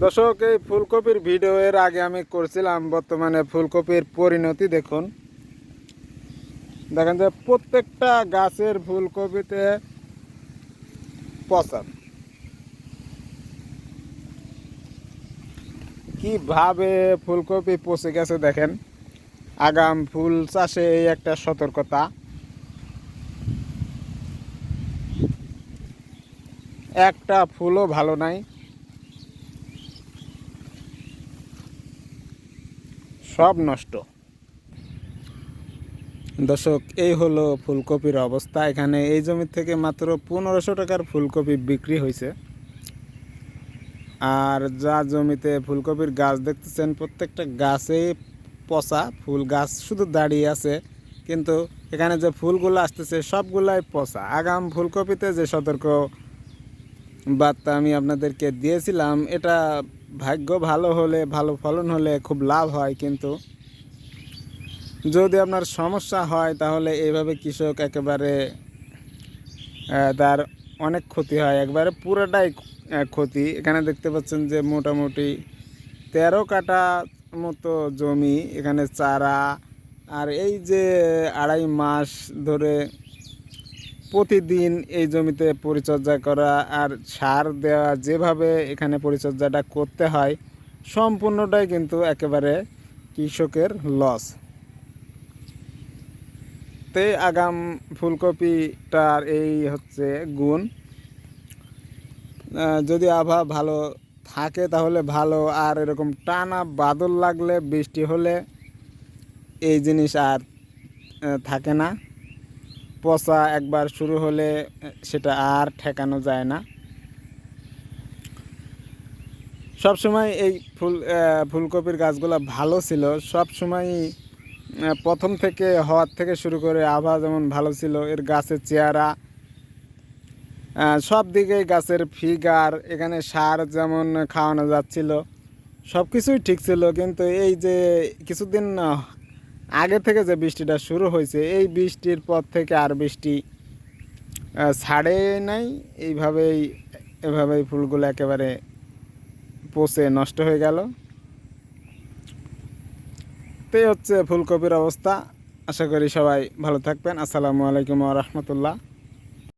দর্শক, এই ফুলকপির ভিডিও এর আগে আমি করছিলাম। বর্তমানে ফুলকপির পরিণতি দেখুন। দেখেন যে প্রত্যেকটা গাছের ফুলকপিতে পচা। কিভাবে ফুলকপি পচে গেছে দেখেন। আগাম ফুল চাষে এই একটা সতর্কতা। একটা ফুলও ভালো নাই, সব নষ্ট। দর্শক, এই হলো ফুলকপির অবস্থা। এখানে এই জমি থেকে মাত্র 1500 টাকার ফুলকপি বিক্রি হয়েছে। আর যা জমিতে ফুলকপির গাছ দেখতেছেন, প্রত্যেকটা গাছেই পচা। ফুল গাছ শুধু দাঁড়িয়ে আছে, কিন্তু এখানে যে ফুলগুলো আসতেছে সবগুলাই পচা। আগাম ফুলকপিতে যে সতর্ক বার্তা আমি আপনাদেরকে দিয়েছিলাম, এটা ভাগ্য ভালো হলে, ভালো ফলন হলে খুব লাভ হয়, কিন্তু যদি আপনার সমস্যা হয় তাহলে এইভাবে কৃষক একেবারে তার অনেক ক্ষতি হয়, একবারে পুরোটাই ক্ষতি। এখানে দেখতে পাচ্ছেন যে মোটামুটি 13 কাঠা মতো জমি, এখানে চারা। আর এই যে 2.5 মাস ধরে প্রতিদিন এই জমিতে পরিচর্যা করা আর সার দেওয়া, যেভাবে এখানে পরিচর্যাটা করতে হয়, সম্পূর্ণটাই কিন্তু একেবারে কৃষকের লস। তে আগাম ফুলকপিটার এই হচ্ছে গুণ। যদি আবহাওয়া ভালো থাকে তাহলে ভালো, আর এরকম টানা বাদল লাগলে, বৃষ্টি হলে এই জিনিস আর থাকে না। পচা একবার শুরু হলে সেটা আর ঠেকানো যায় না। সবসময় এই ফুলকপির গাছগুলো ভালো ছিল, সবসময় প্রথম থেকে হওয়ার থেকে শুরু করে আবহাওয়া যেমন ভালো ছিল, এর গাছের চেহারা, সব দিকেই গাছের ফিগার, এখানে সার যেমন খাওয়ানো যাচ্ছিল, সব কিছুই ঠিক ছিল। কিন্তু এই যে কিছুদিন আগে থেকে যে বৃষ্টিটা শুরু হয়েছে, এই বৃষ্টির পর থেকে আর বৃষ্টি ছাড়ে নাই। এভাবেই ফুলগুলো একেবারে পচে নষ্ট হয়ে গেল। তো এই হচ্ছে ফুলকপির অবস্থা। আশা করি সবাই ভালো থাকবেন। আসসালামু আলাইকুম ওয়া রাহমাতুল্লাহ।